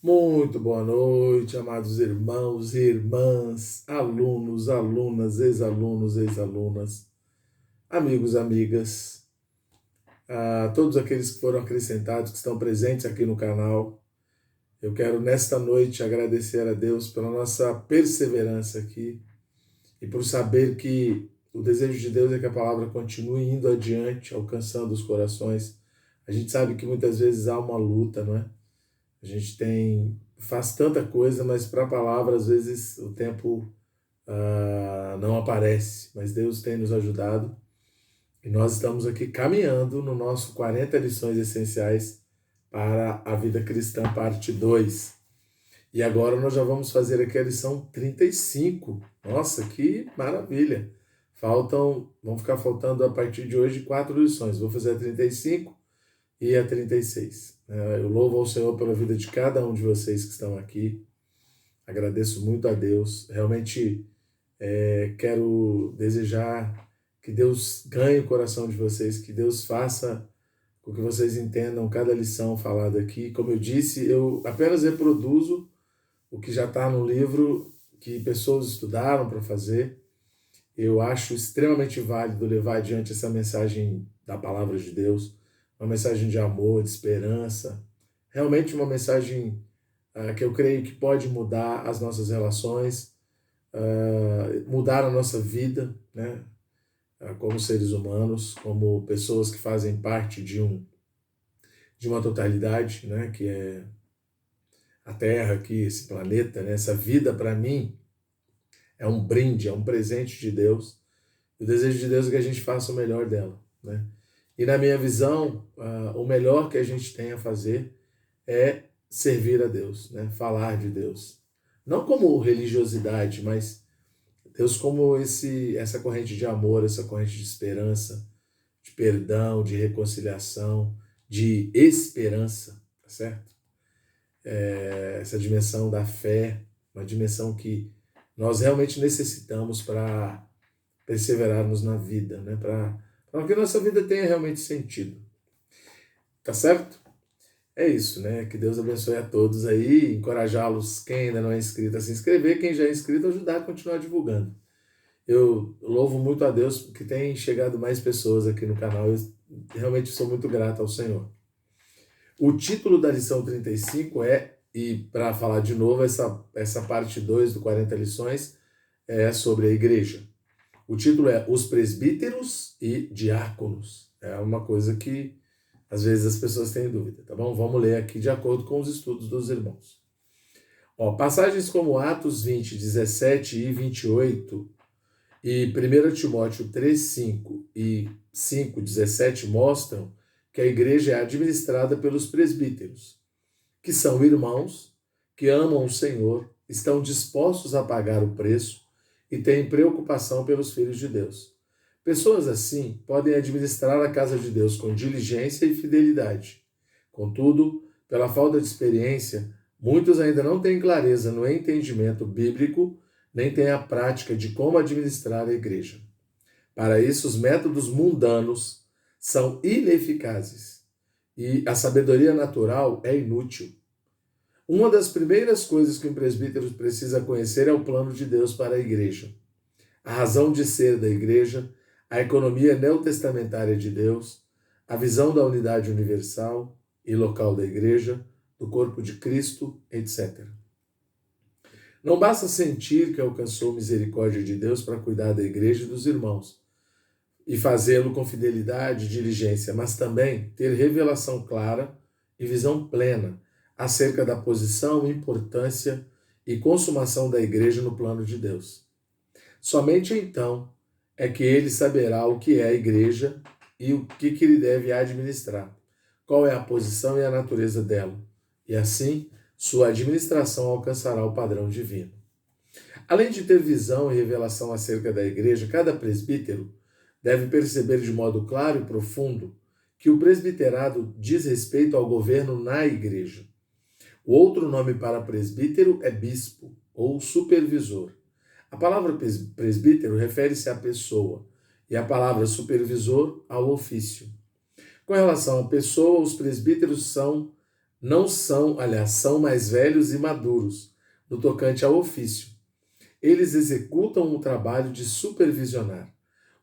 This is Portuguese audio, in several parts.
Muito boa noite, amados irmãos e irmãs, alunos, alunas, ex-alunos, ex-alunas, amigos, amigas, a todos aqueles que foram acrescentados, que estão presentes aqui no canal. Eu quero, nesta noite, agradecer a Deus pela nossa perseverança aqui e por saber que o desejo de Deus é que a palavra continue indo adiante, alcançando os corações. A gente sabe que muitas vezes há uma luta, não é? A gente faz tanta coisa, mas para a palavra, às vezes, o tempo não aparece. Mas Deus tem nos ajudado e nós estamos aqui caminhando no nosso 40 lições essenciais para a vida cristã, parte 2. E agora nós já vamos fazer aqui a lição 35. Nossa, que maravilha! Vão ficar faltando a partir de hoje 4 lições. Vou fazer a 35 e a 36. Eu louvo ao Senhor pela vida de cada um de vocês que estão aqui. Agradeço muito a Deus. Realmente quero desejar que Deus ganhe o coração de vocês, que Deus faça com que vocês entendam cada lição falada aqui. Como eu disse, eu apenas reproduzo o que já está no livro que pessoas estudaram para fazer. Eu acho extremamente válido levar adiante essa mensagem da palavra de Deus, uma mensagem de amor, de esperança, realmente uma mensagem que eu creio que pode mudar as nossas relações, mudar a nossa vida, né? Como seres humanos, como pessoas que fazem parte de uma totalidade, né? Que é a Terra aqui, esse planeta, né? Essa vida para mim é um brinde, é um presente de Deus. O desejo de Deus é que a gente faça o melhor dela, né? E na minha visão, o melhor que a gente tem a fazer é servir a Deus, né? Falar de Deus. Não como religiosidade, mas Deus como essa corrente de amor, essa corrente de esperança, de perdão, de reconciliação, de esperança, tá certo? Essa dimensão da fé, uma dimensão que nós realmente necessitamos para perseverarmos na vida, né? Para que nossa vida tenha realmente sentido. Tá certo? É isso, né? Que Deus abençoe a todos aí, encorajá-los, quem ainda não é inscrito, a se inscrever, quem já é inscrito, ajudar a continuar divulgando. Eu louvo muito a Deus que tem chegado mais pessoas aqui no canal, eu realmente sou muito grato ao Senhor. O título da lição 35 e para falar de novo, essa parte 2 do 40 lições é sobre a igreja. O título é Os Presbíteros e Diáconos. É uma coisa que às vezes as pessoas têm dúvida, tá bom? Vamos ler aqui de acordo com os estudos dos irmãos. Passagens como Atos 20, 17 e 28 e 1 Timóteo 3, 5 e 5, 17 mostram que a igreja é administrada pelos presbíteros, que são irmãos que amam o Senhor, estão dispostos a pagar o preço e têm preocupação pelos filhos de Deus. Pessoas assim podem administrar a casa de Deus com diligência e fidelidade. Contudo, pela falta de experiência, muitos ainda não têm clareza no entendimento bíblico, nem têm a prática de como administrar a igreja. Para isso, os métodos mundanos são ineficazes e a sabedoria natural é inútil. Uma das primeiras coisas que um presbítero precisa conhecer é o plano de Deus para a igreja. A razão de ser da igreja, a economia neotestamentária de Deus, a visão da unidade universal e local da igreja, do corpo de Cristo, etc. Não basta sentir que alcançou misericórdia de Deus para cuidar da igreja e dos irmãos e fazê-lo com fidelidade e diligência, mas também ter revelação clara e visão plena acerca da posição, importância e consumação da igreja no plano de Deus. Somente então é que ele saberá o que é a igreja e o que ele deve administrar, qual é a posição e a natureza dela, e assim sua administração alcançará o padrão divino. Além de ter visão e revelação acerca da igreja, cada presbítero deve perceber de modo claro e profundo que o presbiterado diz respeito ao governo na igreja. O outro nome para presbítero é bispo ou supervisor. A palavra presbítero refere-se à pessoa e a palavra supervisor ao ofício. Com relação à pessoa, os presbíteros são não são, aliás, são mais velhos e maduros no tocante ao ofício. Eles executam o trabalho de supervisionar.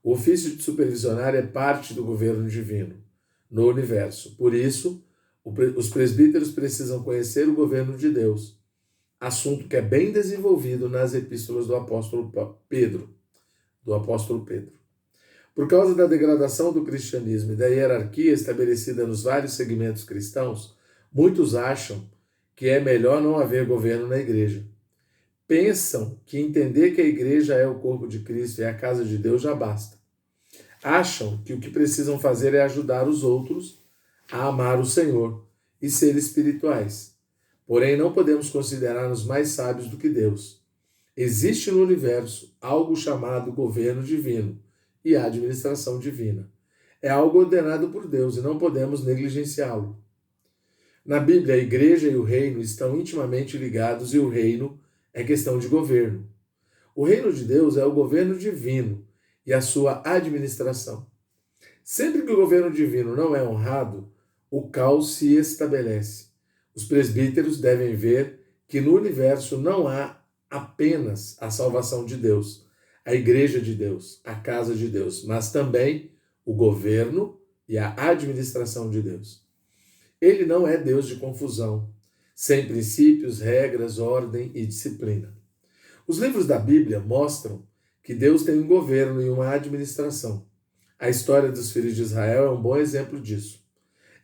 O ofício de supervisionar é parte do governo divino no universo. Por isso, os presbíteros precisam conhecer o governo de Deus, assunto que é bem desenvolvido nas epístolas do apóstolo Pedro. Por causa da degradação do cristianismo e da hierarquia estabelecida nos vários segmentos cristãos, muitos acham que é melhor não haver governo na igreja. Pensam que entender que a igreja é o corpo de Cristo e a casa de Deus já basta. Acham que o que precisam fazer é ajudar os outros a amar o Senhor e ser espirituais. Porém, não podemos considerar-nos mais sábios do que Deus. Existe no universo algo chamado governo divino e administração divina. É algo ordenado por Deus e não podemos negligenciá-lo. Na Bíblia, a igreja e o reino estão intimamente ligados e o reino é questão de governo. O reino de Deus é o governo divino e a sua administração. Sempre que o governo divino não é honrado, o caos se estabelece. Os presbíteros devem ver que no universo não há apenas a salvação de Deus, a igreja de Deus, a casa de Deus, mas também o governo e a administração de Deus. Ele não é Deus de confusão, sem princípios, regras, ordem e disciplina. Os livros da Bíblia mostram que Deus tem um governo e uma administração. A história dos filhos de Israel é um bom exemplo disso.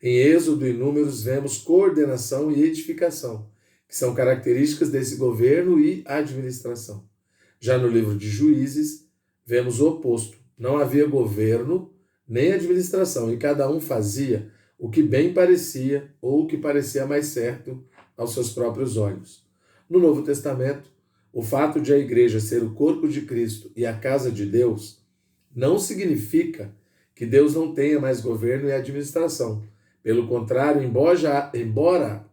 Em Êxodo e Números vemos coordenação e edificação, que são características desse governo e administração. Já no livro de Juízes, vemos o oposto. Não havia governo nem administração, e cada um fazia o que bem parecia ou o que parecia mais certo aos seus próprios olhos. No Novo Testamento, o fato de a igreja ser o corpo de Cristo e a casa de Deus não significa que Deus não tenha mais governo e administração. Pelo contrário, embora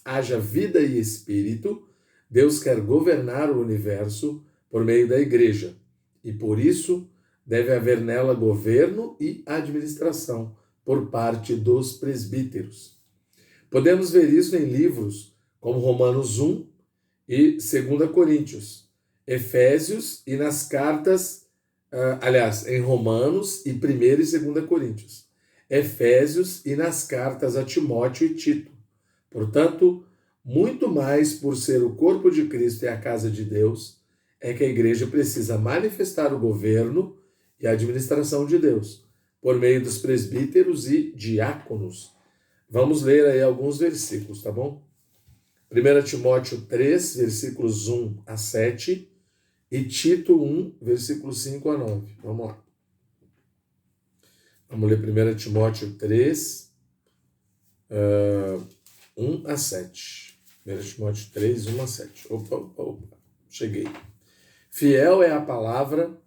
haja vida e espírito, Deus quer governar o universo por meio da igreja. E por isso deve haver nela governo e administração por parte dos presbíteros. Podemos ver isso em livros como Romanos 1 e 2 Coríntios, Efésios e nas cartas, em Romanos e 1 e 2 Coríntios, Efésios e nas cartas a Timóteo e Tito. Portanto, muito mais por ser o corpo de Cristo e a casa de Deus, é que a igreja precisa manifestar o governo e a administração de Deus, por meio dos presbíteros e diáconos. Vamos ler aí alguns versículos, tá bom? 1 Timóteo 3, versículos 1 a 7 e Tito 1, versículos 5 a 9. Vamos lá. Vamos ler 1 Timóteo 3, 1 a 7. 1 Timóteo 3, 1 a 7. Opa, cheguei. Fiel é a palavra.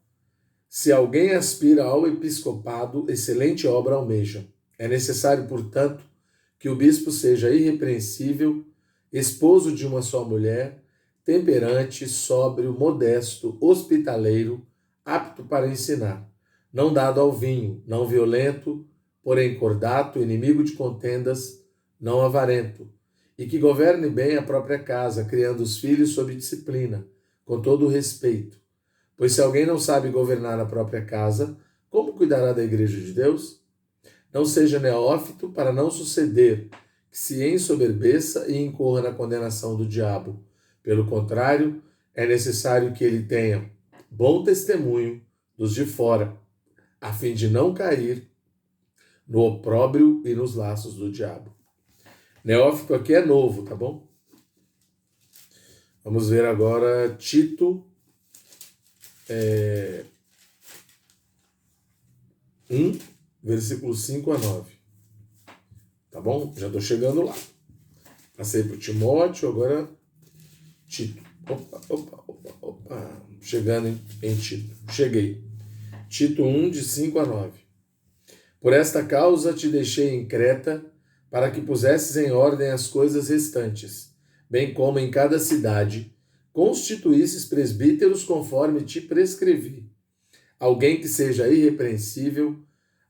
Se alguém aspira ao episcopado, excelente obra almeja. É necessário, portanto, que o bispo seja irrepreensível, esposo de uma só mulher, temperante, sóbrio, modesto, hospitaleiro, apto para ensinar, não dado ao vinho, não violento, porém cordato, inimigo de contendas, não avarento, e que governe bem a própria casa, criando os filhos sob disciplina, com todo o respeito. Pois se alguém não sabe governar a própria casa, como cuidará da igreja de Deus? Não seja neófito para não suceder que se ensoberbeça e incorra na condenação do diabo. Pelo contrário, é necessário que ele tenha bom testemunho dos de fora, a fim de não cair no opróbrio e nos laços do diabo. Neófito aqui é novo, tá bom? Vamos ver agora Tito 1, versículos 5 a 9. Tá bom? Já estou chegando lá. Passei para o Timóteo, agora Tito. Opa. Chegando em Tito. Cheguei. Tito 1, de 5 a 9. Por esta causa te deixei em Creta, para que pusesses em ordem as coisas restantes, bem como em cada cidade constituísses presbíteros conforme te prescrevi. Alguém que seja irrepreensível,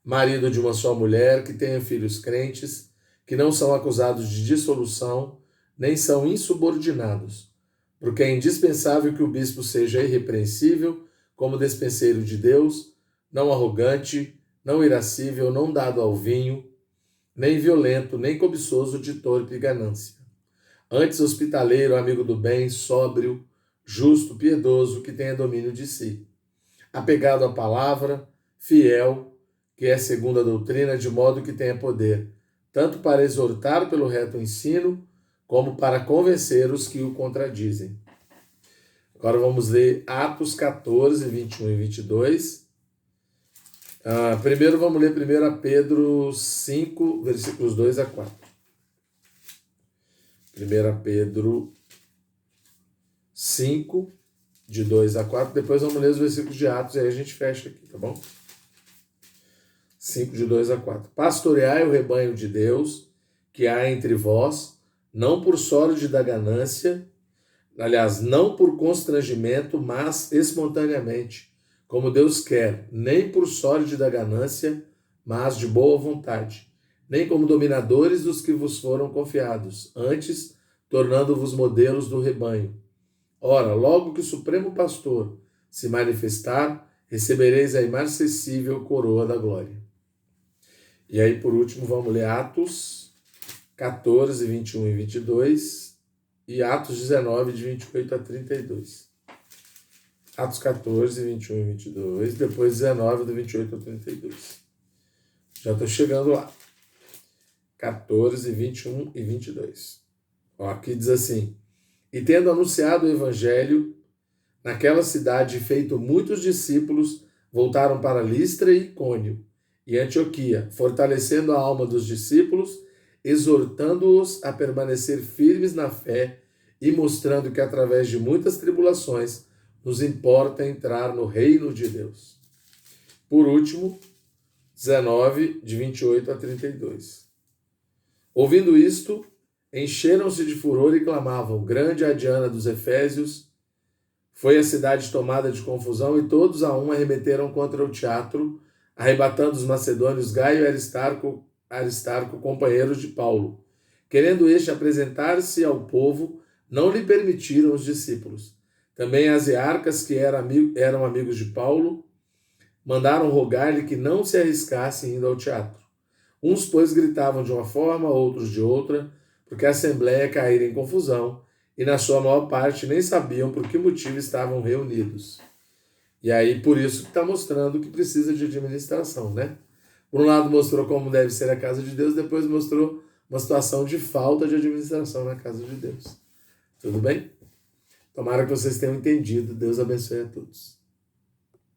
marido de uma só mulher, que tenha filhos crentes, que não são acusados de dissolução, nem são insubordinados, porque é indispensável que o bispo seja irrepreensível, como despenseiro de Deus, não arrogante, não irascível, não dado ao vinho, nem violento, nem cobiçoso de torpe ganância. Antes hospitaleiro, amigo do bem, sóbrio, justo, piedoso, que tenha domínio de si. Apegado à palavra, fiel, que é segundo a doutrina, de modo que tenha poder, tanto para exortar pelo reto ensino, como para convencer os que o contradizem. Agora vamos ler Atos 14, 21 e 22. Primeiro vamos ler 1 Pedro 5, versículos 2 a 4. 1 Pedro 5, de 2 a 4. Depois vamos ler os versículos de Atos e aí a gente fecha aqui, tá bom? 5, de 2 a 4. Pastoreai o rebanho de Deus que há entre vós, não por sorte da ganância, aliás, não por constrangimento, mas espontaneamente, como Deus quer, nem por sorte da ganância, mas de boa vontade, nem como dominadores dos que vos foram confiados, antes tornando-vos modelos do rebanho. Ora, logo que o Supremo Pastor se manifestar, recebereis a imarcessível coroa da glória. E aí, por último, vamos ler Atos 14, 21 e 22 e Atos 19, de 28 a 32. Atos 14, 21 e 22, depois 19, do 28 a 32. Já estou chegando lá. 14, 21 e 22. Aqui diz assim: E tendo anunciado o evangelho, naquela cidade feito muitos discípulos, voltaram para Listra e Icônio e Antioquia, fortalecendo a alma dos discípulos, exortando-os a permanecer firmes na fé e mostrando que através de muitas tribulações nos importa entrar no reino de Deus. Por último, 19, de 28 a 32. Ouvindo isto, encheram-se de furor e clamavam: Grande a Diana dos Efésios. Foi a cidade tomada de confusão e todos a um arremeteram contra o teatro, arrebatando os macedônios Gaio e Aristarco, companheiros de Paulo. Querendo este apresentar-se ao povo, não lhe permitiram os discípulos. Também as hierarcas, que eram amigos de Paulo, mandaram rogar-lhe que não se arriscasse indo ao teatro. Uns, pois, gritavam de uma forma, outros de outra, porque a assembleia caíra em confusão, e na sua maior parte nem sabiam por que motivo estavam reunidos. E aí, por isso que está mostrando que precisa de administração, né? Por um lado mostrou como deve ser a casa de Deus, depois mostrou uma situação de falta de administração na casa de Deus. Tudo bem? Tomara que vocês tenham entendido. Deus abençoe a todos.